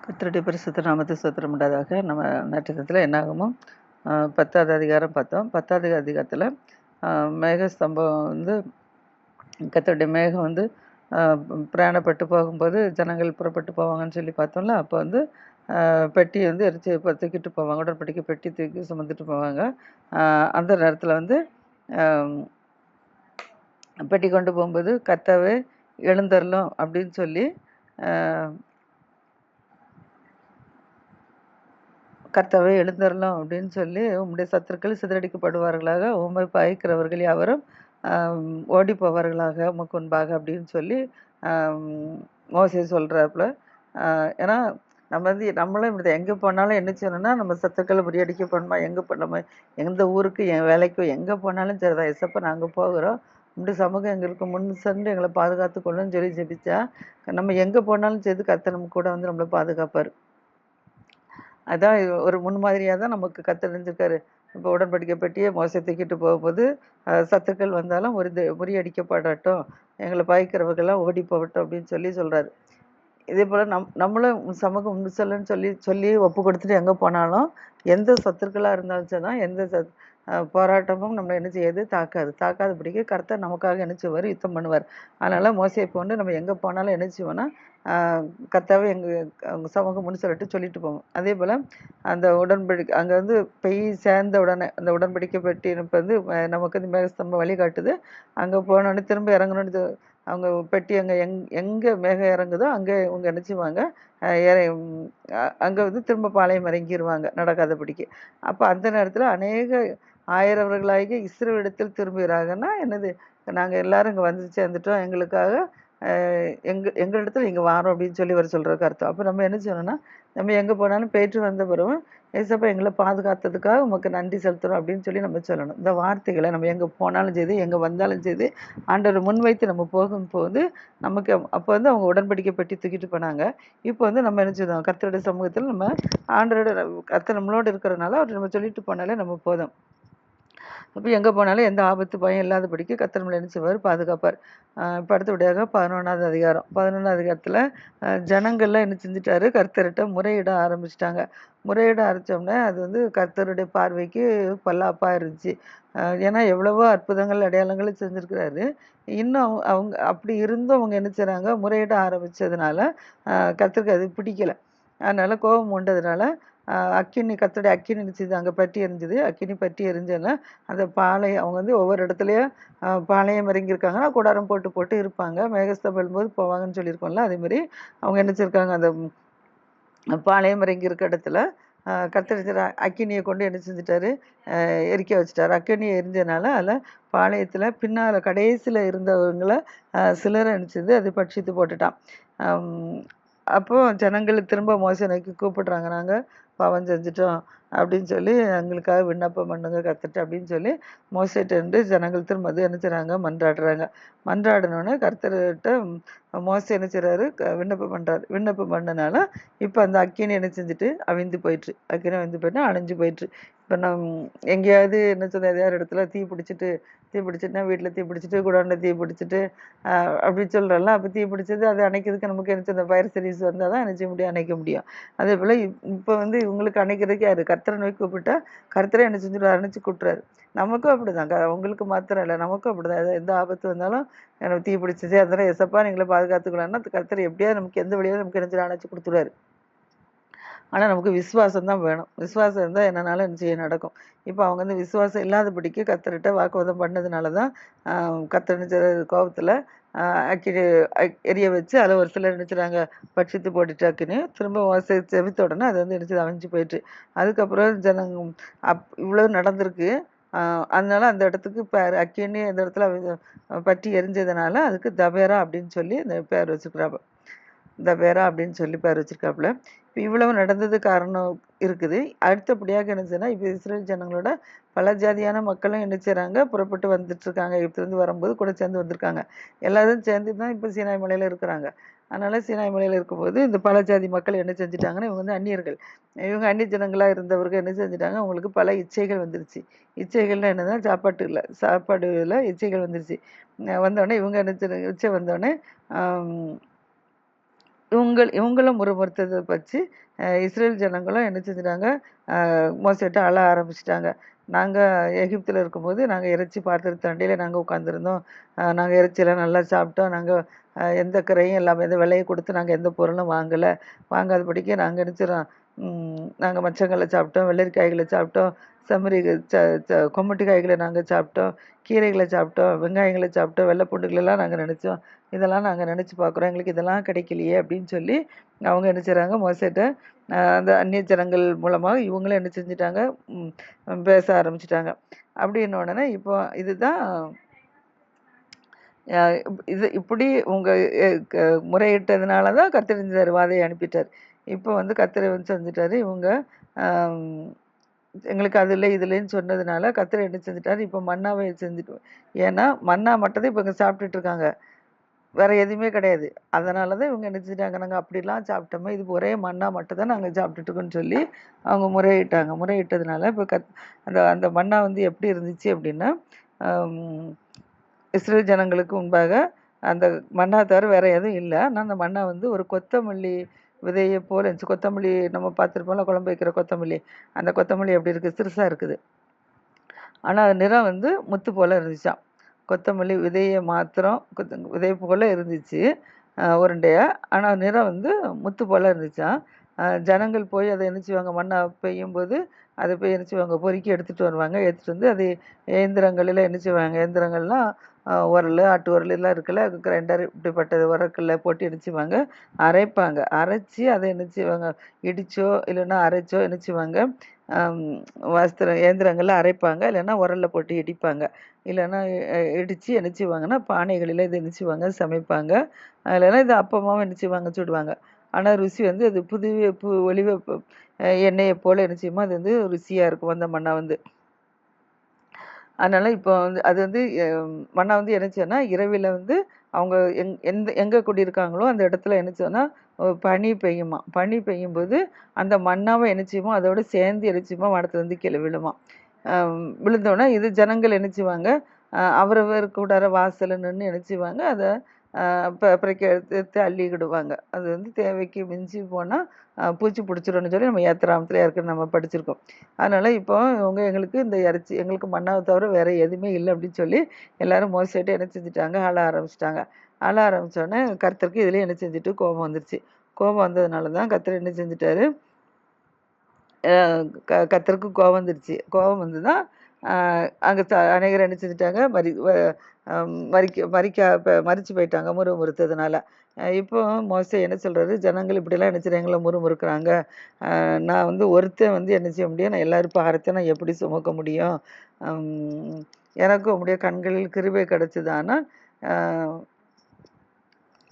கர்த்தருடைய பரிசுத்த நாமத்துக்கு ஸ்தோத்திரம் உண்டாதாக. நம்ம நட்சத்திரத்தில் என்னாகுமோ 10வது அதிகாரம் பார்த்தோம். 10வது அதிகாரத்தில் மேக ஸ்தம்பம் வந்து கர்த்தருடைய மேகம் வந்து பிரயாணப்பட்டு போகும்போது ஜனங்கள் புறப்பட்டு போவாங்கன்னு சொல்லி பார்த்தோம்ல. அப்போ வந்து பெட்டி வந்து எரிச்சு தூக்கிட்டு போவாங்க, உடன்படிக்கை பெட்டி தூக்கி சுமந்துட்டு போவாங்க. அந்த நேரத்தில் வந்து பெட்டி கொண்டு போகும்போது கர்த்தாவே எழுந்தருளும் அப்படின்னு சொல்லி கர்த்தாவே எழுந்தருளும் அப்படின்னு சொல்லி உம்முடைய சத்துருக்கள் சிதறடிக்கப்படுவார்களாக, உம்மை பாய்க்கிறவர்கள் யாவரும் ஓடி போவார்களாக உமக்கு முன்பாக அப்படின்னு சொல்லி மோசே சொல்கிறாப்புல. ஏன்னா நம்ம வந்து நம்மளும் இப்படி எங்கே போனாலும் என்ன செய்யணும்னா, நம்ம சத்துருக்களை முறியடிக்க போகணுமா, எங்கே நம்ம எந்த ஊருக்கு என் வேலைக்கோ எங்கே போனாலும் சரிதான், எசப்பா நாங்கள் போகிறோம், உம்முடைய சமூகம் எங்களுக்கு முன் சென்று எங்களை பாதுகாத்து கொள்ளுன்னு சொல்லி ஜெபிச்சா நம்ம எங்கே போனாலும் சரி கர்த்தர் நம்ம கூட வந்து நம்மளை பாதுகாப்பார். அதான் ஒரு முன்மாதிரியாக தான் நமக்கு கத்தறிஞ்சிருக்காரு. இப்போ உடன்படிக்கை பெட்டியை மோசை தூக்கிட்டு போகும்போது சத்துக்கள் வந்தாலும் முறியடிக்கப்படட்டும், எங்களை பாய்க்கிறவர்கள்லாம் ஓடி போகட்டும் அப்படின்னு சொல்லி சொல்கிறாரு. இதே போல் நம்மளும் சமூகம் முன்சொல்லுன்னு சொல்லி சொல்லி ஒப்பு கொடுத்துட்டு எங்கே போனாலும் எந்த சத்துருக்களாக இருந்தாலும் சரி தான், எந்த போராட்டமும் நம்மளை என்ன செய்யாது, தாக்காதபடிக்கு கர்த்தர் நமக்காக என்ன செய்வார், யுத்தம் பண்ணுவார். அதனால் மோசையை போன்று நம்ம எங்கே போனாலும் என்ன செய்வோன்னா கர்த்தாவே அவங்க சமூகம் சொல்லிட்டு போவோம். அதே போல் அந்த உடன்படிக்கை அங்கே வந்து பெய் சேர்ந்த உடனே அந்த உடன்படிக்கை பெட்டி இப்போ வந்து நமக்கு வந்து மேகஸ்தம்பம் வழிகாட்டுது. அங்கே போனோடனே திரும்ப இறங்கணுன்னு அவங்க பெட்டி அங்கே எங்கே மேகம் இறங்குதோ அங்கே இவங்க நினச்சிவாங்க அங்கே வந்து திரும்ப பாளையம் இறங்கிடுவாங்க நடக்காதபடிக்கு. அப்போ அந்த நேரத்தில் அநேக ஆயிரவர்களாகி இஸ்ரவேலிடத்தில் திரும்புகிறாங்கன்னா என்னது, நாங்கள் எல்லாரும் இங்கே வந்து சேர்ந்துட்டோம், எங்களுக்காக எங்களிடத்துல இங்கே வாரோம் அப்படின்னு சொல்லி வர சொல்கிறதுக்கு அர்த்தம். அப்போ நம்ம என்ன செய்யணும்னா, நம்ம எங்கே போனாலும் போயிட்டு வந்த பிறகு ஏசப்பா எங்களை பாதுகாத்ததுக்காக உமக்கு நன்றி செலுத்துகிறோம் அப்படின்னு சொல்லி நம்ம சொல்லணும். இந்த வார்த்தைகளை நம்ம எங்கே போனாலும் செய்து எங்கே வந்தாலும் செய்து ஆண்டவர் முன்வைத்து நம்ம போகும்போது நமக்கு அப்போ வந்து அவங்க உடன்படிக்கை பெட்டி தூக்கிட்டு போனாங்க. இப்போ வந்து நம்ம என்ன செய்தோம், கர்த்தருடைய சமூகத்தில் நம்ம ஆண்டவரோட கர்த்தர் நம்மளோடு இருக்கிறனால அவர் நம்ம சொல்லிட்டு போனாலே நம்ம போதும். அப்போ எங்கே போனாலும் எந்த ஆபத்து பயம் இல்லாதபடிக்கு கர்த்தர் நம்மளை என்ன செய்வார், பாதுகாப்பார். இப்போ அடுத்தபடியாக 11வது அதிகாரம். 11வது அதிகாரத்தில் ஜனங்கள்லாம் என்ன செஞ்சுட்டாரு, கர்த்தர்கிட்ட முறையிட ஆரம்பிச்சிட்டாங்க. முறையிட ஆரம்பித்தோம்னா அது வந்து கர்த்தருடைய பார்வைக்கு பல்லாப்பாக இருந்துச்சு. ஏன்னா எவ்வளவோ அற்புதங்கள் அடையாளங்களும் செஞ்சுருக்கிறாரு. இன்னும் அவங்க அப்படி இருந்தும் அவங்க என்ன செய்கிறாங்க, முறையிட ஆரம்பித்ததுனால கர்த்தருக்கு அது பிடிக்கலை. அதனால் கோபம் உண்டதுனால அக்கினி கர்த்தருடைய அக்கினி இருந்துச்சு, அங்கே பற்றி எரிஞ்சுது. அக்கினி பற்றி எரிஞ்சோன்னா அந்த பாளையம் அவங்க வந்து ஒவ்வொரு இடத்துலையும் பாளையம் இறங்கியிருக்காங்கன்னா கூடாரம் போட்டு போட்டு இருப்பாங்க. மேகஸ்தம்பம் போது போவாங்கன்னு சொல்லியிருக்கோம்ல, அதேமாதிரி அவங்க என்ன செஞ்சுருக்காங்க, அந்த பாளையம் இறங்கி இருக்க இடத்துல கர்த்தர் அக்கினியை கொண்டு என்ன செஞ்சுட்டாரு, எரிக்க வச்சுட்டாரு. அக்கினி எரிஞ்சனால அதில் பாளையத்தில் பின்னால் கடைசியில் இருந்தவங்களை சிலரை அனுப்பிச்சது அது பட்சித்து போட்டுட்டான். அப்போது ஜனங்கள் திரும்ப மோசே நோக்கி கூப்பிடுறாங்க, நாங்கள் பாவம் செஞ்சிட்டோம் அப்படின்னு சொல்லி எங்களுக்காக விண்ணப்பம் பண்ணுங்க கர்த்தர்ட்ட அப்படின்னு சொல்லி மோசேட்டு ஜனங்கள் திரும்ப அது என்ன செய்கிறாங்க, மன்றாடுறாங்க. மன்றாடினோடனே கர்த்தர்கிட்ட மோசே என்ன செய்கிறாரு, விண்ணப்பம் பண்ணனால இப்போ அந்த அக்கினி என்ன செஞ்சுட்டு அவிந்து போயிட்டுரு. அக்கினி அவிந்து போயிட்டு அணைஞ்சு போயிட்டுரு. இப்போ எங்கேயாவது என்ன சொல்ல, எதையாவது இடத்துல தீ பிடிச்சிட்டுனா வீட்டில் தீ பிடிச்சிட்டு குடோனில் தீ பிடிச்சிட்டு அப்படி சொல்கிறோம்ல. அப்போ தீ பிடிச்சது அது அணைக்கிறதுக்கு நமக்கு என்ன இந்த ஃபயர் சர்வீஸ் வந்தால் தான் அணைக்க முடியும். அதே போல் இப்போ வந்து இவங்களுக்கு அணைக்கிறதுக்கு யார், கர்த்தரை நோக்கி கூப்பிட்டா கர்த்தரை என்ன செஞ்சுருவார், அணைச்சி கூட்டுறாரு. நமக்கும் அப்படி தான், அவங்களுக்கு மாத்திரம் இல்லை, நமக்கும் அப்படி தான். எந்த ஆபத்து வந்தாலும் எனக்கு தீ பிடிச்சிச்சு அதெல்லாம் எசப்பா நீங்களை பாதுகாத்துக்கலாம்னா கர்த்தர் எப்படியாவது நமக்கு எந்த வழியாவது நமக்கு என்ன அணைச்சி கொடுத்துருவாரு. ஆனால் நமக்கு விசுவாசம் தான் வேணும். விசுவாசம் இருந்தால் என்னன்னாலும் என்ன செய்ய நடக்கும். இப்போ அவங்க வந்து விசுவாசம் இல்லாதபடிக்கு கர்த்தர்கிட்ட வாக்குவாதம் பண்ணதுனால தான் கர்த்தர் கோபத்தில் அக்கினி எரிய வச்சு அதில் ஒரு சிலர் நினச்சிடாங்க பட்சித்து போட்டுட்டு அக்கினி திரும்ப செவித்த உடனே அது வந்து நினச்சி அமைஞ்சு போயிட்டு. அதுக்கப்புறம் இவ்வளோ நடந்திருக்கு. அதனால அந்த இடத்துக்கு அக்கினி அந்த இடத்துல பற்றி எரிஞ்சதுனால அதுக்கு தபேரா அப்படின்னு சொல்லி இந்த பேர் வச்சுக்கிறாப்ப. தபேரா அப்படின்னு சொல்லி பேர் வச்சிருக்காப்புல. இப்போ இவ்வளவு நடந்தது காரணம் இருக்குது. அடுத்தபடியாக என்ன செய்யணும், இப்போ இஸ்ரேல் ஜனங்களோட பல ஜாதியான மக்களும் என்ன செய்கிறாங்க, புறப்பட்டு வந்துட்டுருக்காங்க. எகிப்துலேருந்து வரும்போது கூட சேர்ந்து வந்திருக்காங்க. எல்லாரும் சேர்ந்து தான் இப்போ சீனாய் மலையில் இருக்கிறாங்க. அதனால் சீனாய் மலையில் இருக்கும்போது இந்த பல ஜாதி மக்கள் என்ன செஞ்சுட்டாங்கன்னா, இவங்க வந்து அந்நியர்கள். இவங்க அந்நிய ஜனங்களாக இருந்தவர்கள் என்ன செஞ்சுட்டாங்க, அவங்களுக்கு பல இச்சைகள் வந்துருச்சு. இச்சைகள்லாம் என்னதான், சாப்பாடுல இச்சைகள் வந்துருச்சு. வந்தோடனே இவங்க என்ன இச்சை வந்தோடனே இவங்களும் முறுமுறுத்ததை வச்சு இஸ்ரேல் ஜனங்களும் என்ன செஞ்சுட்டாங்க, மோசேட்ட அழ ஆரம்பிச்சிட்டாங்க. நாங்கள் எகிப்தில் இருக்கும்போது நாங்கள் இறைச்சி பாத்திரத்து அண்டையில் நாங்கள் உட்காந்துருந்தோம். நாங்கள் இறைச்சியெல்லாம் நல்லா சாப்பிட்டோம். நாங்கள் எந்த கரையும் இல்லாமல் எந்த விலையை கொடுத்து நாங்கள் எந்த பொருளும் வாங்கலை. வாங்காதபடிக்கு நாங்கள் நினச்சிடோம், நாங்கள் மச்சங்களை சாப்பிட்டோம், வெள்ளரிக்காய்களை சாப்பிட்டோம், செம்மறி கொம்மட்டி காய்களை நாங்கள் சாப்பிட்டோம், கீரைகளை சாப்பிட்டோம், வெங்காயங்களை சாப்பிட்டோம், வெள்ளை பூண்டுகளெல்லாம் நாங்கள் நினச்சோம். இதெல்லாம் நாங்கள் நினச்சி பார்க்குறோம், எங்களுக்கு இதெல்லாம் கிடைக்கலையே அப்படின்னு சொல்லி அவங்க என்ன செய்கிறாங்க, மோசேட்ட அந்த அந்நிய ஜனங்கள் மூலமாக இவங்களும் என்ன செஞ்சிட்டாங்க, பேச ஆரம்பிச்சிட்டாங்க. அப்படின்ன உடனே இப்போ இதுதான் இப்படி உங்கள் முறையிட்டதுனால தான் கர்த்தர் செஞ்சார், வாதையை அனுப்பிட்டார். இப்போ வந்து கர்த்தர் வந்து செஞ்சுட்டாரு. இவங்க எங்களுக்கு அது இல்லை இதுலன்னு சொன்னதுனால கர்த்தர் என்ன செஞ்சுட்டாரு, இப்போ மன்னாவை செஞ்சுட்டு, ஏன்னா மன்னா மட்டும் தான் இப்போ இங்கே சாப்பிட்டுட்டு இருக்காங்க, வேற எதுவுமே கிடையாது. அதனால தான் இவங்க என்ன செஞ்சிட்டாங்க, நாங்கள் அப்படிலாம் சாப்பிட்டோமே, இது ஒரே மன்னா மட்டும் தான் நாங்கள் சாப்பிட்டுட்டு இருக்கோன்னு சொல்லி அவங்க முறையிட்டாங்க. முறையிட்டதுனால இப்போ அந்த அந்த மன்னா வந்து எப்படி இருந்துச்சு அப்படின்னா, இஸ்ரேல் ஜனங்களுக்கு முன்பாக அந்த மன்னா தவிர வேற எதுவும் இல்லை. ஆனால் அந்த மன்னா வந்து ஒரு கொத்தமல்லி விதையை போல இருந்துச்சு. கொத்தமல்லி நம்ம பார்த்துருப்போம்ல, குழம்பு வைக்கிற கொத்தமல்லி, அந்த கொத்தமல்லி எப்படி இருக்குது, சிறுசாக இருக்குது. ஆனால் நிறம் வந்து முத்து போல் இருந்துச்சாம். கொத்தமல்லி விதையை மாத்திரம் விதை போல் இருந்துச்சு உருண்டையாக, ஆனால் நிறம் வந்து முத்து போல் இருந்துச்சாம். ஜனங்கள் போய் அதை என்ன செய்வாங்க, மண்ணை பெய்யும்போது அதை போய் என்ன செய்வாங்க, பொறுக்கி எடுத்துகிட்டு வருவாங்க. எடுத்துகிட்டு வந்து அது இயந்திரங்களில் என்ன செய்வாங்க, இயந்திரங்கள்லாம் உரல், ஆட்டு உரல் எல்லாம் இருக்குல்ல, கிரைண்டர் இப்படிப்பட்டது உரக்கல்ல போட்டு என்ன செய்வாங்க, அரைப்பாங்க. அரைச்சி அதை என்ன செய்வாங்க, இடிச்சோ இல்லைன்னா அரைச்சோ என்ன செய்வாங்க, வஸ்திரம் இயந்திரங்களில் அரைப்பாங்க, இல்லைன்னா உரலில் போட்டு இடிப்பாங்க. இல்லைன்னா இடித்து என்ன செய்வாங்கன்னா பானைகளில் இதை என்ன செய்வாங்க, சமைப்பாங்க. இல்லைன்னா இது அப்பமாவும் என்ன செய்வாங்க, சுடுவாங்க. ஆனால் ருசி வந்து அது ஒளிவ எண்ணெயை போல் என்ன செய்யுமோ அது வந்து ருசியாக இருக்கும் அந்த மண்ணா வந்து. அதனால் இப்போ வந்து அது வந்து மண்ணா வந்து என்ன செய்யணும்னா, இரவில் வந்து அவங்க எங்கே குடியிருக்காங்களோ அந்த இடத்துல என்ன செய்யணும்னா பனி பெய்யுமா. பனி பெய்யும்போது அந்த மண்ணாவை என்ன செய்யுமோ அதோட சேர்ந்து என்ன செய்யுமோ வானத்துலேருந்து கீழே விழுமா. விழுந்தோடனே இது ஜனங்கள் என்ன செய்வாங்க, அவரவர் கூடார வாசலில் நின்று என்ன செய்வாங்க, அதை அப்புறம் எடுத்து அள்ளிக்கிடுவாங்க. அது வந்து தேவைக்கு மிஞ்சி போனால் பூச்சி பிடிச்சிரும்னு சொல்லி நம்ம ஏத்திராமத்தில் ஏற்கனவே நம்ம படிச்சிருக்கோம். அதனால் இப்போ இவங்க எங்களுக்கு இந்த இறைச்சி எங்களுக்கு மண்ணாவை தவிர வேறு எதுவுமே இல்லை அப்படின்னு சொல்லி எல்லோரும் மோசிட்டு என்ன செஞ்சுட்டாங்க, ஆள ஆரம்பிச்சிட்டாங்க. ஆள ஆரம்பித்தோடனே கர்த்தருக்கு இதுலேயே என்ன செஞ்சுட்டு கோபம் வந்துருச்சு. கோபம் வந்ததுனால தான் கர்த்தர் என்ன செஞ்சுட்டாரு, கர்த்தருக்கு கோபம் வந்துருச்சு. கோபம் வந்து தான் அங்கே அநேகர் என்ன செஞ்சுட்டாங்க, மறிச்சு போயிட்டாங்க முறுமுறுத்ததுனால. இப்போ மோசே என்ன சொல்கிறாரு, ஜனங்கள் இப்படிலாம் என்ன செய்கிறாங்களோ முறுமுறுக்கிறாங்க, நான் வந்து ஒருத்தன் வந்து என்ன செய்ய முடியும், நான் எல்லாரும் பாரத்தை நான் எப்படி சுமக்க முடியும், எனக்கும் உங்களுடைய கண்களில் கிருபை கிடச்சிதானா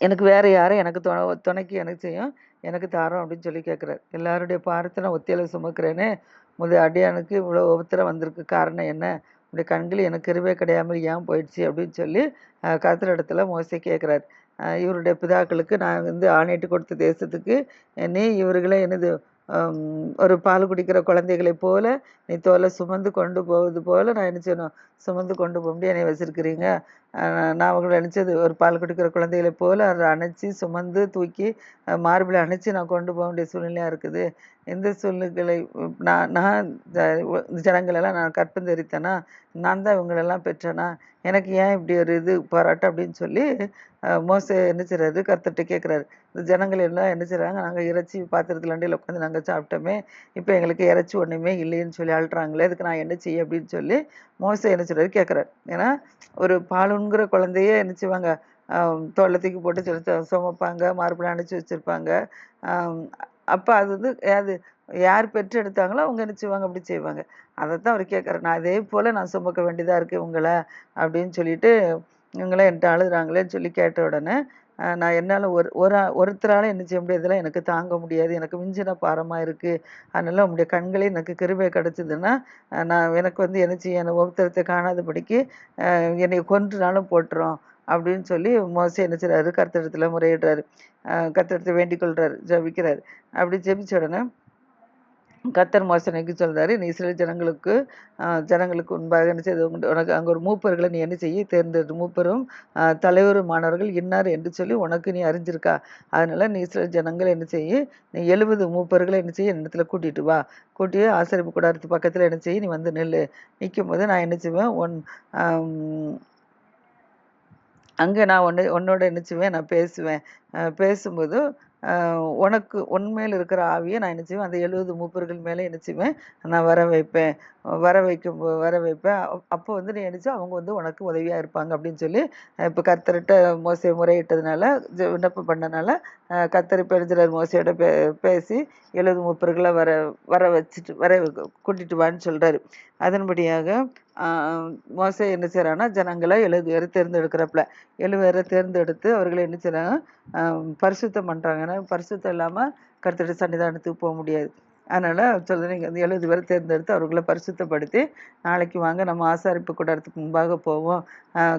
எனக்கு வேறு யாரும் எனக்கு துணைக்கு எனக்கு செய்யும், எனக்கு தாரோம் அப்படின்னு சொல்லி கேட்குறாரு. எல்லாருடைய பாரத்தை நான் ஒத்தையில் சுமக்கிறேனே, அடியானுக்கு இவ்வளோ உபத்திரம் வந்திருக்கு, காரணம் என்ன, உடைய கண்கள் எனக்கு கிருபை கிடையாமல் ஏன் போயிடுச்சு அப்படின்னு சொல்லி கர்த்தர் இடத்துல மோசே கேட்குறாரு. இவருடைய பிதாக்களுக்கு நான் வந்து ஆணையிட்டு கொடுத்த தேசத்துக்கு நீ இவர்களை என்னது ஒரு பால் குடிக்கிற குழந்தைகளைப் போல நீ தோலை சுமந்து கொண்டு போவது போல நான் என்ன செய்யணும், சுமந்து கொண்டு போக முடியும் என்னை வச்சிருக்கிறீங்க. நான் அவங்களை நினச்சது ஒரு பால் குடிக்கிற குழந்தைகளைப் போல அதை அணைச்சி சுமந்து தூக்கி மார்பில் அணைச்சி நான் கொண்டு போக வேண்டிய சூழ்நிலையாக இருக்குது. எந்த சூழ்நிலை நான் ஜனங்களெல்லாம் நான் கற்பந்தரித்தேனா, நான் தான் இவங்களெல்லாம் பெற்றேனா, எனக்கு ஏன் இப்படி ஒரு இது போராட்டம் அப்படின்னு சொல்லி மோசே என்ன செய்கிறாரு, கர்த்தர்கிட்ட கேட்குறாரு. இந்த ஜனங்கள் எல்லாம் என்ன செய்கிறாங்க, நாங்கள் இறைச்சி பாத்திரத்தில் அண்டையில் உட்காந்து நாங்கள் சாப்பிட்டோமே, இப்போ எங்களுக்கு இறைச்சி ஒன்றுமே இல்லைன்னு சொல்லி அழுறாங்களே, இதுக்கு நான் என்ன செய்ய அப்படின்னு சொல்லி மோசே என்ன செய்கிறாரு கேட்குறாரு. ஏன்னா ஒரு பாலுங்கிற குழந்தையே என்ன செய்வாங்க, தோளத்துக்கு போட்டு சுமப்பாங்க, மார்பில் அணைச்சி வச்சுருப்பாங்க. அப்போ அது வந்து யார் பெற்று எடுத்தாங்களோ அவங்க என்ன செய்வாங்க, அப்படி செய்வாங்க. அதை தான் அவர் கேட்குறாரு. நான் அதே போல் நான் சுமக்க வேண்டியதாக இருக்குது உங்களை அப்படின்னு சொல்லிட்டு இவங்களாம் என்கிட்ட அழுகுறாங்களேன்னு சொல்லி கேட்ட உடனே நான் என்னால் ஒருத்தரால் என்ன செய்ய முடியாதுல, எனக்கு தாங்க முடியாது, எனக்கு மிஞ்சின பாரமாக இருக்குது, அதனால் உங்களுடைய கண்களே எனக்கு கிருபை கிடச்சிதுன்னா நான் எனக்கு வந்து என்ன செய்ய, என்னை ஒருத்தரத்தை காணாதபடிக்கு என்னை கொன்றுனாலும் போட்டுரும் அப்படின்னு சொல்லி மோசே என்ன செய்கிறாரு, கர்த்தரிடத்தில் முறையிடுறாரு. கர்த்தரிடத்தை வேண்டிக் கொள்கிறாரு, ஜபிக்கிறாரு. அப்படி ஜெபிச்ச உடனே கர்த்தர் மோசே நோக்கி சொல்றாரு, நீ இஸ்ரவேல் ஜனங்களுக்கு முன்பாக என்ன செய்து உனக்கு அங்க ஒரு மூப்பர்களை நீ என்ன செய்ய தேர்ந்தெடு, மூப்பரும் தலைவருமானவர்கள் இன்னார் என்று சொல்லி உனக்கு நீ அறிஞ்சிருக்கா. அதனால நீ இஸ்ரவேல் ஜனங்கள் என்ன செய்ய, நீ 70 மூப்பர்களை என்ன செய்ய என்னிடத்துல கூட்டிட்டு வா. கூட்டி ஆசரிப்பு கூடாரத்து பக்கத்துல என்ன செய்ய, நீ வந்து நில்லு. நிற்கும் போது நான் என்ன செய்வேன், அங்கே நான் உன்னோட என்ன செய்வேன், நான் பேசுவேன். பேசும்போது உனக்கு உண்மையில் இருக்கிற ஆவியை நான் என்ன செய்வேன், அந்த 70 மூப்பர்கள் மேலே என்ன செய்வேன், நான் வர வைப்பேன். வர வைப்பேன். அப்போ வந்து நீ என்ன செய்ய, அவங்க வந்து உனக்கு உதவியாக இருப்பாங்க அப்படின்னு சொல்லி இப்போ கர்த்தர்கிட்ட மோசே முறையிட்டதுனால, விண்ணப்பம் பண்ணனால கர்த்தர் இப்போ எழுதுறார் மோசையோட பேசி 70 மூப்பர்களை வர கூட்டிட்டு வான்னு சொல்றாரு. அதன்படியாக மோசே என்ன செய்யறான்னா, ஜனங்களை 70 பேரை தேர்ந்தெடுக்கிறப்பல 7 பேரை தேர்ந்தெடுத்து அவர்களை என்ன செய்யறாங்க, பரிசுத்தம் பண்றாங்க. ஏன்னா பரிசுத்தம் இல்லாம கர்த்தருடைய சன்னிதானத்துக்கு போக முடியாது. அதனால சொல்றது, நீங்க 70 பேரை தேர்ந்தெடுத்து அவர்களை பரிசுத்தப்படுத்தி, நாளைக்கு வாங்க நம்ம ஆசாரிப்பு கூடாரத்துக்கு முன்பாக போவோம்.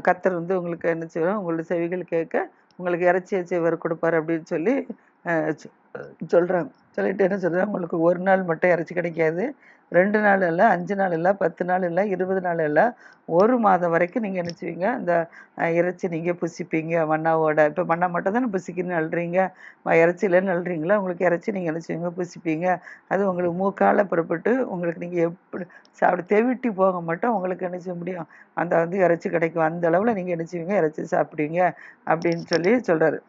கர்த்தர் வந்து உங்களுக்கு என்ன செய்வோம், உங்களுடைய செவிகள் கேட்க உங்களுக்கு இறைச்சியை செய்வர் கொடுப்பாரு அப்படின்னு சொல்லி சொல்றாங்க. சொல்லிட்டு என்ன சொல்றாங்க, உங்களுக்கு ஒரு நாள் மட்டும் இறைச்சி கிடைக்காது, 2 நாள் இல்லை, 5 நாள் இல்லை, 10 நாள் இல்லை, 20 நாள் இல்லை, 1 மாதம் வரைக்கும் நீங்கள் என்ன செய்வீங்க, அந்த இறைச்சி நீங்கள் புசிப்பீங்க மன்னாவோட. இப்போ மண்ணா மட்டும் தானே புசிக்கணும்னு அழுறீங்க, இறைச்சியிலன்னு அழுறீங்களா, உங்களுக்கு இறைச்சி நீங்கள் என்ன செய்வீங்க, புசிப்பீங்க. அது உங்களுக்கு மூக்கால புறப்பட்டு உங்களுக்கு நீங்கள் எப்படி சாப்பிட தெவிட்டி போக மட்டும் உங்களுக்கு என்ன செய்ய முடியும், அந்த வந்து இறைச்சி கிடைக்கும். அந்த அளவில் நீங்கள் என்ன செய்வீங்க, இறைச்சி சாப்பிடுவீங்க அப்படின்னு சொல்லி சொல்கிறாரு.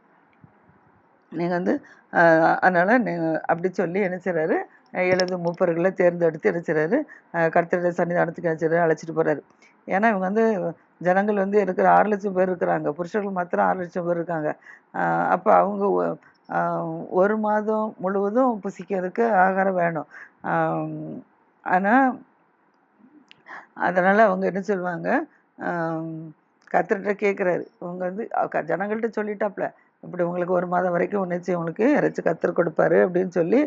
நீங்கள் வந்து அதனால் அப்படி சொல்லி என்ன செய்கிறாரு, 70 மூப்பர்களை தேர்ந்தெடுத்து என்ன செய்கிறாரு, கர்த்தருடைய சன்னிதானத்துக்கு என்ன செய்கிறாரு, அழைச்சிட்டு போகிறாரு. ஏன்னா இவங்க வந்து ஜனங்கள் வந்து இருக்கிற 6 லட்சம் பேர் இருக்கிறாங்க, புருஷர்கள் மாத்திரம் 6 லட்சம் பேர் இருக்காங்க. அப்போ அவங்க 1 மாதம் முழுவதும் புசிக்கிறதுக்கு ஆகாரம் வேணும். ஆனால் அதனால் அவங்க என்ன சொல்லுவாங்க, கர்த்தர்கிட்ட கேட்குறாரு. இவங்க வந்து ஜனங்கள்கிட்ட சொல்லிட்டாப்ல, இப்படி உங்களுக்கு 1 மாதம் வரைக்கும் உன்னிச்சு உங்களுக்கு இறைச்சி கர்த்தர் கொடுப்பாரு அப்படின்னு சொல்லி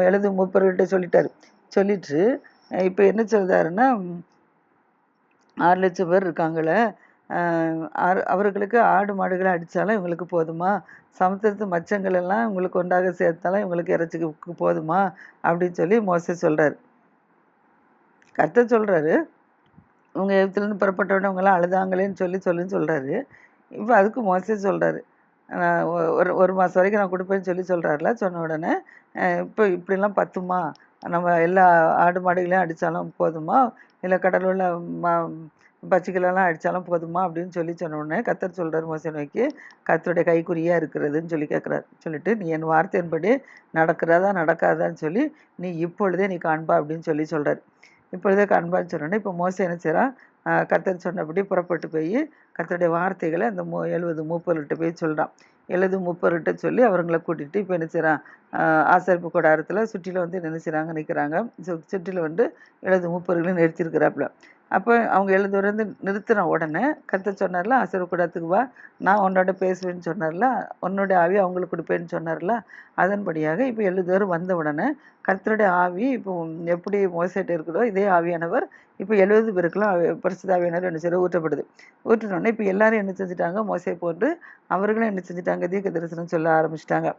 70 மூப்பர்கிட்ட சொல்லிட்டாரு. சொல்லிட்டு இப்போ என்ன சொல்றாருன்னா, 6 லட்சம் பேர் இருக்காங்களே, அவர்களுக்கு ஆடு மாடுகளை அடித்தாலும் இவங்களுக்கு போதுமா, சமுத்திரத்து மச்சங்கள் எல்லாம் இவங்களுக்கு ஒன்றாக சேர்த்தாலும் இவங்களுக்கு இறைச்சிக்கு போதுமா அப்படின்னு சொல்லி மோசே சொல்கிறாரு. கர்த்தர் சொல்கிறாரு, இவங்க எகிப்துலேருந்து புறப்பட்டவுடனே இவங்கெல்லாம் அழுதாங்களேன்னு சொல்லுன்னு சொல்கிறாரு. இப்போ அதுக்கு மோசே சொல்கிறாரு, ஒரு மாதம் வரைக்கும் நான் கொடுப்பேன்னு சொல்கிறாருல. சொன்ன உடனே இப்போ இப்படிலாம் பத்துமா, நம்ம எல்லா ஆடு மாடுகளையும் அடித்தாலும் போதுமா, இல்லை கடலில் உள்ள பட்சிகளெல்லாம் அடித்தாலும் போதுமா அப்படின்னு சொன்ன உடனே கர்த்தர் சொல்கிறார் மோசே நோக்கி, கர்த்தருடைய கைக்குறியாக இருக்கிறதுன்னு சொல்லி கேட்குறாரு. சொல்லிட்டு நீ என் வார்த்தையின்படி நடக்கிறதா நடக்காதான்னு சொல்லி நீ இப்பொழுதே நீ காண்பா அப்படின்னு சொல்கிறார். இப்பொழுதே காண்பான்னு சொன்னோன்னே இப்போ மோசே என்ன செய்கிறான், கர்த்தர் சொன்னபடி புறப்பட்டு போய் கர்த்தருடைய வார்த்தைகளை அந்த 70 மூப்பர்கிட்ட போய் சொல்கிறான். 70 மூப்பர்கிட்ட சொல்லி அவங்களை கூட்டிகிட்டு இப்போ என்ன செய்கிறான், ஆசரிப்பு கூடாரத்தில் சுற்றில வந்து என்ன செய்கிறாங்க, நிற்கிறாங்க. சுற்றில வந்து 70 மூப்பர்களையும் நிறுத்தியிருக்கிறாப்புல. அப்போ அவங்க 70 பேர் வந்து நிறுத்தின உடனே கர்த்தர் சொன்னார்ல, ஆசரிப்பு கூடாரத்துக்கு வா, நான் உன்னோட பேசுவேன்னு சொன்னார்ல, உன்னோடைய ஆவி அவங்களுக்கு கொடுப்பேன்னு சொன்னார்ல. அதன்படியாக இப்போ 70 பேர் வந்த உடனே கர்த்தருடைய ஆவி இப்போ எப்படி மோசேட்ட இருக்குதோ இதே ஆவியானவர் இப்போ 70 பேருக்குலாம் பரிசுத்த ஆவியானவர் என்ன செய்ய ஊற்றப்படுது. ஊற்றினோடனே இப்போ எல்லாரும் என்ன செஞ்சுட்டாங்க, மோசே போட்டு அவர்களும் என்ன செஞ்சுட்டாங்க, தீர்க்க தரிசனம் சொல்ல ஆரம்பிச்சிட்டாங்க.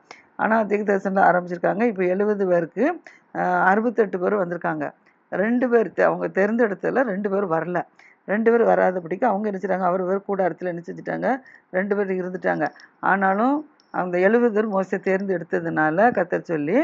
ஆனால் தீர்க்க தரிசனம் ஆரம்பிச்சிருக்காங்க. இப்போ 70 பேருக்கு 68 பேர் வந்திருக்காங்க. 2 பேர் அவங்க தேர்ந்தெடுத்ததில் 2 பேர் வரல. 2 பேர் வராதபடிக்கு அவங்க என்ன செய்றாங்க, அவர் கூடாரத்தில் என்ன செஞ்சுட்டாங்க, 2 பேர் இருந்துட்டாங்க. ஆனாலும் அந்த 70 பேர் மோசே தேர்ந்தெடுத்ததுனால கர்த்தர் சொல்லி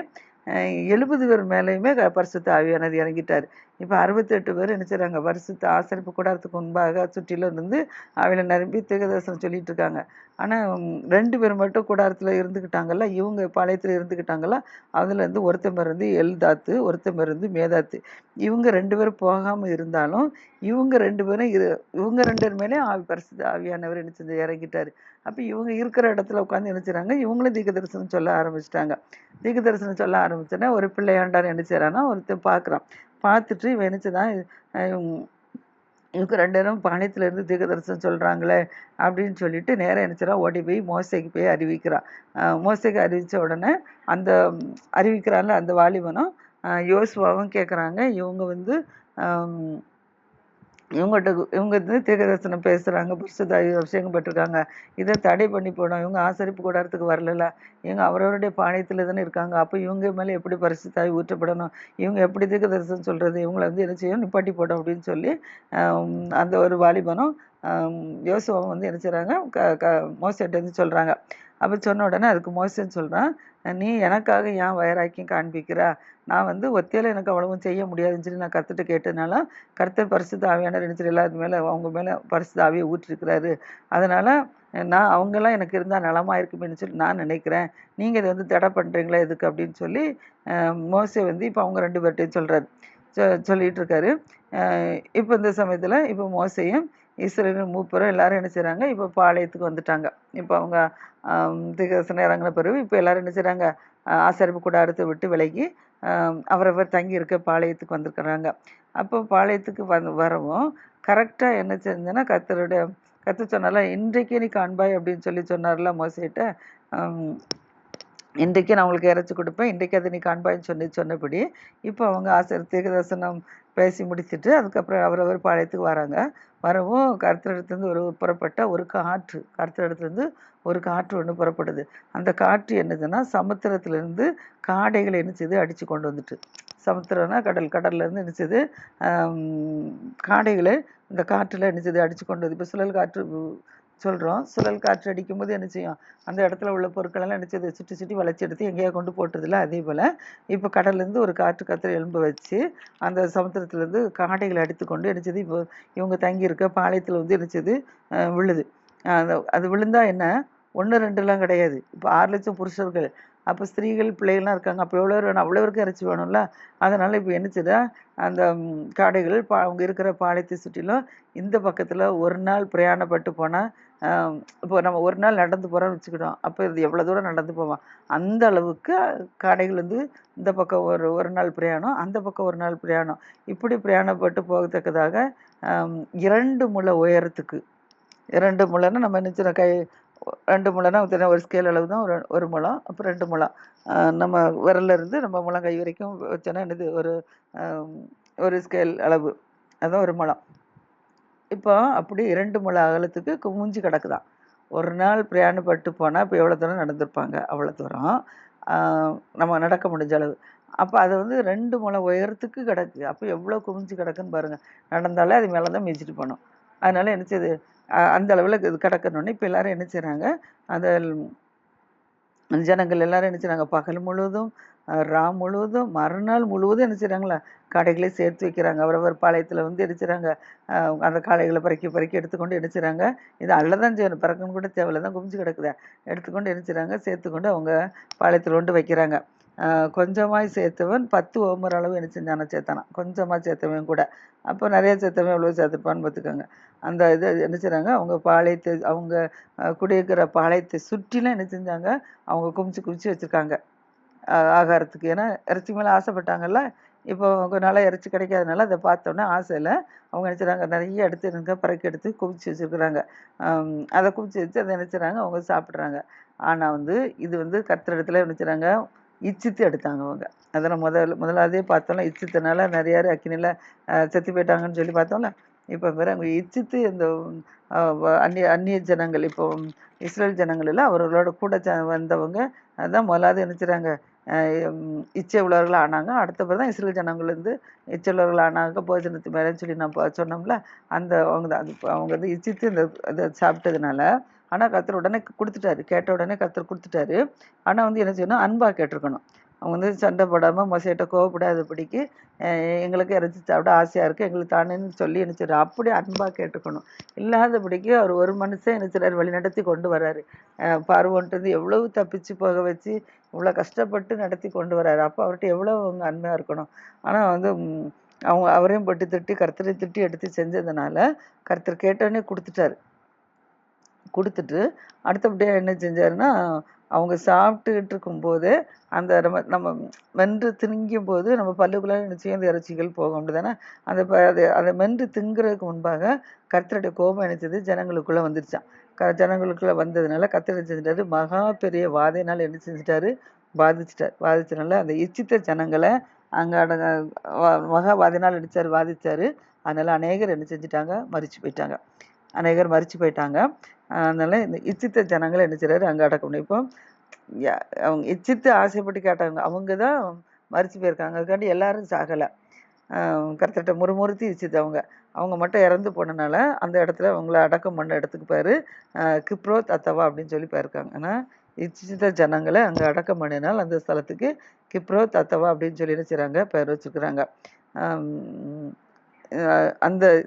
70 பேர் மேலேயுமே பரிசுத்த ஆவியானவர் இறங்கிட்டார். இப்போ 68 பேர் என்ன செய்றாங்க, பரிசுத்த ஆசரிப்பு கூடாரத்துக்கு முன்பாக சுற்றிலும் இருந்து ஆவியில் நிரம்பி தீர்க்கதரிசனம் சொல்லிட்டு இருக்காங்க. ஆனால் 2 பேர் மட்டும் கூடாரத்தில் இருந்துக்கிட்டாங்கல்ல, இவங்க பாளையத்தில் இருந்துக்கிட்டாங்கல்ல, அதுலேருந்து ஒருத்தன் பேர் வந்து எல்தாத்து, ஒருத்தன் பேர் வந்து மேதாத்து. இவங்க 2 பேரும் போகாமல் இருந்தாலும் இவங்க 2 பேரும் இவங்க 2 பேர் மேலே பரிசுத்த ஆவியானவர் என்ன செஞ்சு இறங்கிட்டார். அப்போ இவங்க இருக்கிற இடத்துல உட்காந்து என்ன செய்றாங்க, இவங்களும் தீர்க்க தரிசனம் சொல்ல ஆரம்பிச்சிட்டாங்க. தீர்க்க தரிசனம் சொல்ல ஆரம்பிச்சோன்னா ஒரு பிள்ளையாண்டார் என்ன செய்கிறான்னா, ஒருத்தன் பார்க்குறான். பார்த்துட்டு இவன் நினச்சிதான், இவங்க 2 பேரும் பாளையத்தில் இருந்து தீர்க்க தரிசனம் சொல்கிறாங்களே அப்படின்னு சொல்லிட்டு நேராக என்ன செய்றான், ஓடி போய் மோசேக்கு போய் அறிவிக்கிறான். மோசேக்கு அறிவித்த உடனே அந்த அறிவிக்கிறான்ல அந்த வாலிபனும் யோசுவாவும் கேட்குறாங்க, இவங்க வந்து இவங்க வந்து தீர்க்கதரிசனம் பேசுறாங்க, பரிசுத்த அபிஷேகம் பெற்றிருக்காங்க. இதை தடை பண்ணி போனோம். இவங்க ஆசரிப்பு கூடாரத்துக்கு வரல, இவங்க அவரவருடைய பாளையத்துல தானே இருக்காங்க. அப்போ இவங்க மேல எப்படி பரிசுத்தாவி ஊற்றப்படணும், இவங்க எப்படி தீர்க்கதரிசனம் சொல்றது, இவங்களை வந்து என்ன செய்யணும், நிப்பாட்டி போடும் அப்படின்னு சொல்லி அந்த ஒரு வாலிபனும் யோசுவாவும் வந்து என்ன செய்றாங்க, மோசேட்ட வந்து சொல்றாங்க. அப்போ சொன்ன உடனே அதுக்கு மோசேன்னு சொல்றான், நீ எனக்காக ஏன் வைராக்கியம் காண்பிக்கிறா, நான் வந்து ஒத்தையில எனக்கு அவ்வளவும் செய்ய முடியாதுன்னு சொல்லி நான் கர்த்தர்ட்ட கேட்டதுனால கர்த்தர் பரிசுத்த ஆவியானவர் என்ன செய்யறாரு, எல்லாத்து மேல அவங்க மேல பரிசுத்த ஆவியை ஊற்றிருக்கிறாரு. அதனால நான் அவங்கெல்லாம் எனக்கு இருந்தா நலமா இருக்குமேன்னு சொல்லி நான் நினைக்கிறேன். நீங்க இதை வந்து தடை பண்றீங்களா எதுக்கு அப்படின்னு சொல்லி மோசே வந்து இப்போ அவங்க 2 பேர்ட்டையும் சொல்றாரு, சொல்லிட்டு இருக்காரு. இப்போ இந்த சமயத்துல இப்போ மோசையும் இஸ்ரவேலின் மூப்பரும் எல்லாரும் என்ன செய்றாங்க, இப்போ பாளையத்துக்கு வந்துட்டாங்க. இப்போ அவங்க தீர்க்கதரிசனம் இறங்கின பிறகு இப்போ எல்லாரும் என்ன செய்றாங்க, ஆசரிப்பு கூடாரத்தை விட்டு விலகி அவரவர் தங்கி இருக்க பாளையத்துக்கு வந்திருக்கிறாங்க. அப்போ பாளையத்துக்கு வரவும் கரெக்டாக என்ன செஞ்சேன்னா, கர்த்தர் சொன்னால இன்றைக்கே நீ காண்பாய் அப்படின்னு சொல்லி சொன்னார்ல மோசேட்ட. இன்றைக்கே நான் உங்களுக்கு இறைச்சி கொடுப்பேன், இன்றைக்கு அதை நீ காண்பாயின்னு சொன்னபடி இப்போ அவங்க தீர்க்கதரிசனம் பேசி முடிச்சுட்டு அதுக்கப்புறம் அவரவர் பாளையத்துக்கு வராங்க. வரவும் கர்த்தரிடத்துலேருந்து புறப்பட்ட ஒரு காற்று, கர்த்தரிடத்துலேருந்து ஒரு காற்று ஒன்று புறப்படுது. அந்த காற்று என்னதுன்னா, சமுத்திரத்திலேருந்து காடைகளை என்ன செய்து அடித்து கொண்டு வந்துட்டு, சமுத்திரம்னா கடல், கடல்லேருந்து என்ன செய்து காடைகளை இந்த காற்றில் என்ன செய்து அடித்து கொண்டு வந்து, இப்போ சுழல் காற்று சொல்கிறோம், சுழல் காற்று அடிக்கும்போது என்ன செய்யும், அந்த இடத்துல உள்ள பொருட்களெல்லாம் என்ன செய்யுது, சுற்றி சுற்றி வளைச்சி எடுத்து எங்கேயா கொண்டு போட்டுறதில்ல. அதே போல் இப்போ கடல்லேருந்து ஒரு காற்று கத்திர எலும்பு வச்சு அந்த சமுத்திரத்துலேருந்து காடைகளை அடித்து கொண்டு என்ன செய்யுது, இப்போ இவங்க தங்கியிருக்க பாளையத்தில் வந்து என்ன செய்யுது விழுது. அது விழுந்தா என்ன, 1 2லாம் கிடையாது, இப்போ 6 லட்சம் புருஷர்கள், அப்போ ஸ்திரீகள் பிள்ளைகள்லாம் இருக்காங்க, அப்போ எவ்வளோ வேணும், அவ்வளோ வரைக்கும் இறைச்சி வேணும்ல. அதனால் இப்போ என்ன செய்யுதா, அந்த காடைகள் அவங்க இருக்கிற பாளையத்தை சுற்றிலும் இந்த பக்கத்தில் ஒரு நாள் பிரயாணப்பட்டு போனால், இப்போ நம்ம ஒரு நாள் நடந்து போகிறோம்னு வச்சுக்கிட்டோம், அப்போ இது எவ்வளோ தூரம் நடந்து போவோம், அந்த அளவுக்கு காடைகள் வந்து இந்த பக்கம் ஒரு நாள் பிரயாணம், அந்த பக்கம் ஒரு நாள் பிரயாணம், இப்படி பிரயாணப்பட்டு போகத்தக்கதாக 2 முழ உயரத்துக்கு, 2 முழம்னா நம்ம நினச்சிடும் கை 2 முழம்னா ஒரு ஸ்கேல் அளவு தான், ஒரு முழம், அப்புறம் 2 முழம், நம்ம விரல்ல இருந்து நம்ம முழங்கை வரைக்கும் வச்சோன்னா என்னது ஒரு ஸ்கேல் அளவு, அதான் ஒரு முழம். இப்போ அப்படி 2 முழ அகலத்துக்கு குமிஞ்சு கிடக்குதான். ஒரு நாள் பிரயாணப்பட்டு போனால் இப்போ எவ்வளோ தூரம் நடந்திருப்பாங்க, அவ்வளோ தூரம் நம்ம நடக்க முடிஞ்ச அளவு. அப்போ அதை வந்து 2 முழ உயரத்துக்கு கிடக்கு, அப்போ எவ்வளோ குமிஞ்சு கிடக்குன்னு பாருங்கள். நடந்தாலே அது மேலே தான் மிதிச்சிட்டு போகணும். அதனால என்ன செய்யுது, அந்த அளவில் இது கிடக்கணுன்னு இப்போ எல்லாரும் என்ன செய்கிறாங்க, அந்த ஜனங்கள் எல்லாரும் என்ன செய்கிறாங்க, பகல் முழுவதும் முழுவதும் மறுநாள் முழுவதும் என்ன செய்கிறாங்களா, காடைகளை சேர்த்து வைக்கிறாங்க. அவரவர் பாளையத்தில் வந்து என்ன செய்கிறாங்க, அந்த காடைகளை பறக்கி பறக்கி எடுத்துக்கொண்டு என்ன செய்கிறாங்க, இது அல்லதான் செய்யணும், பிறக்கணும் கூட தேவையில்ல தான் குமிஞ்சு கிடக்குதா, எடுத்துக்கொண்டு என்ன செய்கிறாங்க, சேர்த்துக்கொண்டு அவங்க பாளையத்தில் கொண்டு வைக்கிறாங்க. கொஞ்சமாய் சேர்த்தவன் 10 ஓமர் அளவு என்ன செஞ்சானா சேர்த்தானா, கொஞ்சமாக சேர்த்தவன் கூட. அப்போ நிறைய சேர்த்தவன் எவ்வளோ சேர்த்துப்பான்னு பார்த்துக்கோங்க. அந்த இது என்ன செய்கிறாங்க, அவங்க பாளையத்தை, அவங்க குடியிருக்கிற பாளையத்தை சுற்றிலும் என்ன செஞ்சாங்க, அவங்க குமிச்சு குமிச்சு வச்சுருக்காங்க ஆகாரத்துக்கு. ஏன்னா இறைச்சி மேலே ஆசைப்பட்டாங்கல்ல, இப்போ கொஞ்ச நாளாக இறைச்சி கிடைக்காதனால அதை பார்த்தோன்னே ஆசையில் அவங்க நினச்சிட்றாங்க, நிறைய எடுத்து எனக்கு பறக்க எடுத்து குவிச்சு வச்சுருக்குறாங்க. அதை குவிச்சு வச்சு அதை நினச்சிட்றாங்க, அவங்க சாப்பிட்றாங்க. ஆனால் வந்து இது வந்து கர்த்தரிடத்துல நினச்சிட்றாங்க, இச்சித்து எடுத்தாங்க அவங்க. அதெல்லாம் முதலாவதே பார்த்தோம்ல, இச்சித்தனால நிறைய பேர் அக்கினியில் செத்து போயிட்டாங்கன்னு சொல்லி பார்த்தோம்ல. இப்போ வேற அவங்க இச்சித்து இந்த அந்நிய ஜனங்கள், இப்போ இஸ்ரேல் ஜனங்கள் எல்லாம் அவர்களோட கூட வந்தவங்க அதான் முதலாவது நினச்சிட்றாங்க, இச்சை உள்ளவர்கள் ஆனாங்க. அடுத்த பிறகு தான் இஸ்ரேல் ஜனங்கள் வந்து இச்சை உள்ளவர்கள் ஆனாங்க போஜனத்து மேலேன்னு சொல்லி நான் சொன்னோம்ல. அந்த அவங்க தான் அவங்க வந்து இச்சித்து இந்த இதை சாப்பிட்டதுனால. ஆனால் கர்த்தர் உடனே கொடுத்துட்டாரு, கேட்ட உடனே கர்த்தர் கொடுத்துட்டாரு. ஆனால் வந்து என்ன செய்யணும், அன்பாக கேட்டிருக்கணும். அவங்க வந்து சண்டை போடாமல் மோசையிட்ட கோவப்படாதபடிக்கு எங்களுக்கு இறைச்சி சாப்பிட ஆசையாக இருக்குது, எங்களுக்கு தானேன்னு சொல்லி என்ன செய்றாரு, அப்படி அன்பாக கேட்டுக்கணும். இல்லாதபடிக்கு அவர் ஒரு மனுஷன் என்ன செய்றாரு, வழி நடத்தி கொண்டு வர்றாரு. பார்வோன்ட்டு எவ்வளவு தப்பிச்சு போக வச்சு இவ்வளோ கஷ்டப்பட்டு நடத்தி கொண்டு வர்றாரு. அப்போ அவர்கிட்ட எவ்வளோ அவங்க அன்பாக இருக்கணும். ஆனால் வந்து அவங்க அவரையும் போட்டு திட்டி கர்த்தரையும் திட்டி எடுத்து செஞ்சதுனால கர்த்தர் கேட்டோடனே கொடுத்துட்டாரு. கொடுத்துட்டு அடுத்தபடியாக என்ன செஞ்சாருன்னா, அவங்க சாப்பிட்டுக்கிட்டு இருக்கும்போது அந்த நம்ம மென்று திங்கும் போது நம்ம பல்லுக்குள்ளே நிச்சயம் அந்த இறைச்சிகள் போகும், அப்படி தானே. அதை மென்று திங்குறதுக்கு முன்பாக கர்த்தருடைய கோபம் நினைச்சது ஜனங்களுக்குள்ளே வந்துருச்சான். ஜனங்களுக்குள்ளே வந்ததுனால கர்த்தர் என்ன செஞ்சிட்டாரு, மகா பெரிய வாதையினால் என்ன செஞ்சிட்டாரு, பாதிச்சனால அந்த இச்சித்த ஜனங்களை அங்கே மகா வாதினால் அடித்தார், வாதிச்சார். அதனால் அநேகர் என்ன செஞ்சிட்டாங்க, மரிச்சு போயிட்டாங்க. அநேகர் மரிச்சு போயிட்டாங்க. அதனால் இந்த இச்சித்த ஜனங்களை என்ன செய்கிறாரு, அங்கே அடக்கம் பண்ணி. இப்போ அவங்க இச்சித்து ஆசைப்பட்டு கேட்டாங்க, அவங்க தான் மரிச்சு போயிருக்காங்க. அதுக்காண்டி எல்லாரும் சாகலை. கர்த்தர்கிட்ட முறுமுறுத்தி இச்சித்து அவங்க மட்டும் இறந்து போனனால அந்த இடத்துல அவங்கள அடக்கம் பண்ண இடத்துக்கு பேர் கிப்ரோத் அத்தவா அப்படின்னு சொல்லி போயிருக்காங்க. ஆனால் இச்சித்த ஜனங்களை அங்கே அடக்கம் பண்ணினால் அந்த ஸ்தலத்துக்கு கிப்ரோத் அத்தவா அப்படின்னு சொல்லி என்ன செய்கிறாங்க, பேர் வச்சுக்கிறாங்க.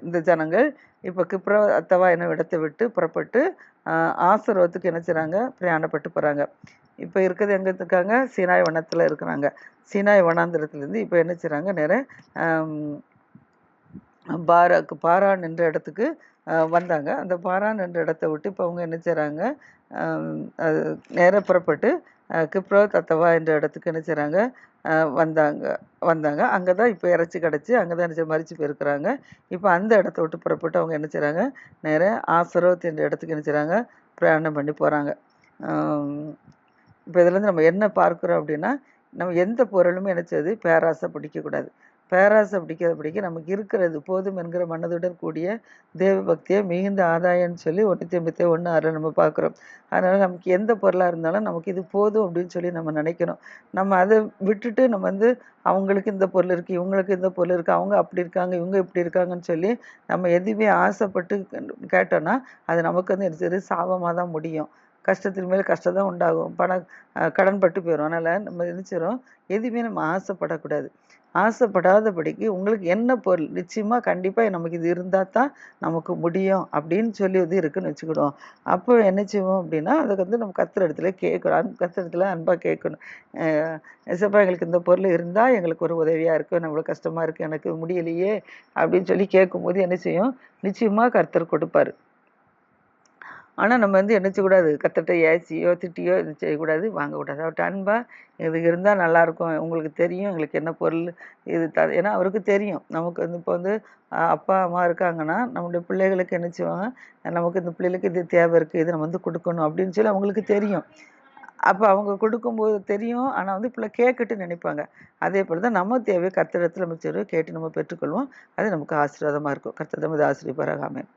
இந்த ஜனங்கள் இப்போ கிப்ரோ அத்தவா என்ன இடத்தை விட்டு புறப்பட்டு ஆசரோத்துக்கு என்ன செய்கிறாங்க, பிரயாணப்பட்டு போகிறாங்க. இப்போ இருக்கிறது எங்கே இருக்காங்க, சீனாய் வனத்தில் இருக்கிறாங்க. சீனாய் வனாந்திரத்துலேருந்து இப்போ என்ன செய்கிறாங்க, நேராக பாரான் என்ற இடத்துக்கு வந்தாங்க. அந்த பாரான் என்ற இடத்த விட்டு இப்போ அவங்க என்ன செய்கிறாங்க, நேராக புறப்பட்டு கிப்ரோத் அத்தவா என்ற இடத்துக்கு என்ன செய்கிறாங்க, வந்தாங்க. அங்கே தான் இப்போ இறைச்சி கிடச்சி அங்கே தான் என்ன மரிச்சு போயிருக்கிறாங்க. இப்போ அந்த இடத்த விட்டு புறப்பட்டு அவங்க என்ன செய்கிறாங்க, நேராக ஆசரோத் என்ற இடத்துக்கு என்ன செய்கிறாங்க, பிரயாணம் பண்ணி போகிறாங்க. இப்போ இதுலேருந்து நம்ம என்ன பார்க்குறோம் அப்படின்னா, நம்ம எந்த பொருளுமே நினச்சது பேராசை பிடிக்கக்கூடாது. பேராசை பிடிக்க நமக்கு இருக்கிறது போதும் என்கிற மனதுடன் கூடிய தேவ பக்தியை மிகுந்த ஆதாயம்னு சொல்லி 1 தீமோத்தேயு 1:6 நம்ம பார்க்குறோம். அதனால் நமக்கு எந்த பொருளாக இருந்தாலும் நமக்கு இது போதும் அப்படின்னு சொல்லி நம்ம நினைக்கணும். நம்ம அதை விட்டுட்டு நம்ம அவங்களுக்கு இந்த பொருள் இருக்குது, இவங்களுக்கு இந்த பொருள் இருக்குது, அவங்க அப்படி இருக்காங்க, இவங்க இப்படி இருக்காங்கன்னு சொல்லி நம்ம எதுவுமே ஆசைப்பட்டு கேட்டோன்னா அது நமக்கு என்ன சாபமாக தான் முடியும். கஷ்டத்தின் மேல் கஷ்டம் தான் உண்டாகும். கடன் பட்டு போயிடும். அதனால் நம்ம நினச்சிடும் எதுவுமே நம்ம ஆசைப்படக்கூடாது. ஆசைப்படாதபடிக்கு உங்களுக்கு என்ன பொருள் நிச்சயமாக கண்டிப்பாக நமக்கு இது இருந்தால் தான் நமக்கு முடியும் அப்படின்னு சொல்லி இருக்குன்னு வச்சுக்கிடுவோம். அப்போ என்ன செய்வோம் அப்படின்னா அதுக்கு நம்ம கர்த்தர் இடத்துல கேட்கணும். கர்த்தர் இடத்துல அன்பாக கேட்கணும். ஏசப்பா எங்களுக்கு இந்த பொருள் இருந்தால் எங்களுக்கு ஒரு உதவியாக இருக்கும், நம்மளுக்கு கஷ்டமாக இருக்குது, எனக்கு முடியலையே அப்படின்னு சொல்லி கேட்கும்போது என்ன செய்யும், நிச்சயமாக கர்த்தர் கொடுப்பாரு. ஆனால் நம்ம என்ன செய்யக்கூடாது, கர்த்தர்கிட்ட ஏசியோ திட்டியோ இது செய்யக்கூடாது, வாங்கக்கூடாது. அவர்கிட்ட அன்பாக இது இருந்தால் நல்லாயிருக்கும், உங்களுக்கு தெரியும் எங்களுக்கு என்ன பொருள் இது ஏன்னா அவருக்கு தெரியும். நமக்கு இப்போ அப்பா அம்மா இருக்காங்கன்னா நம்முடைய பிள்ளைகளுக்கு என்ன செய்வாங்க, நமக்கு இந்த பிள்ளைகளுக்கு இது தேவை இருக்குது, இது நம்ம கொடுக்கணும் அப்படின்னு சொல்லி அவங்களுக்கு தெரியும். அப்போ அவங்க கொடுக்கும்போது தெரியும். ஆனால் பிள்ளை கேட்கட்டு நினைப்பாங்க. அதே போல் தான் நம்ம தேவையை கர்த்தரிடத்தில் நம்ம கேட்டு நம்ம பெற்றுக்கொள்வோம். அது நமக்கு ஆசீர்வாதமாக இருக்கும். கர்த்தர் நமது ஆசீர்வதிப்பாராக. ஆமென்.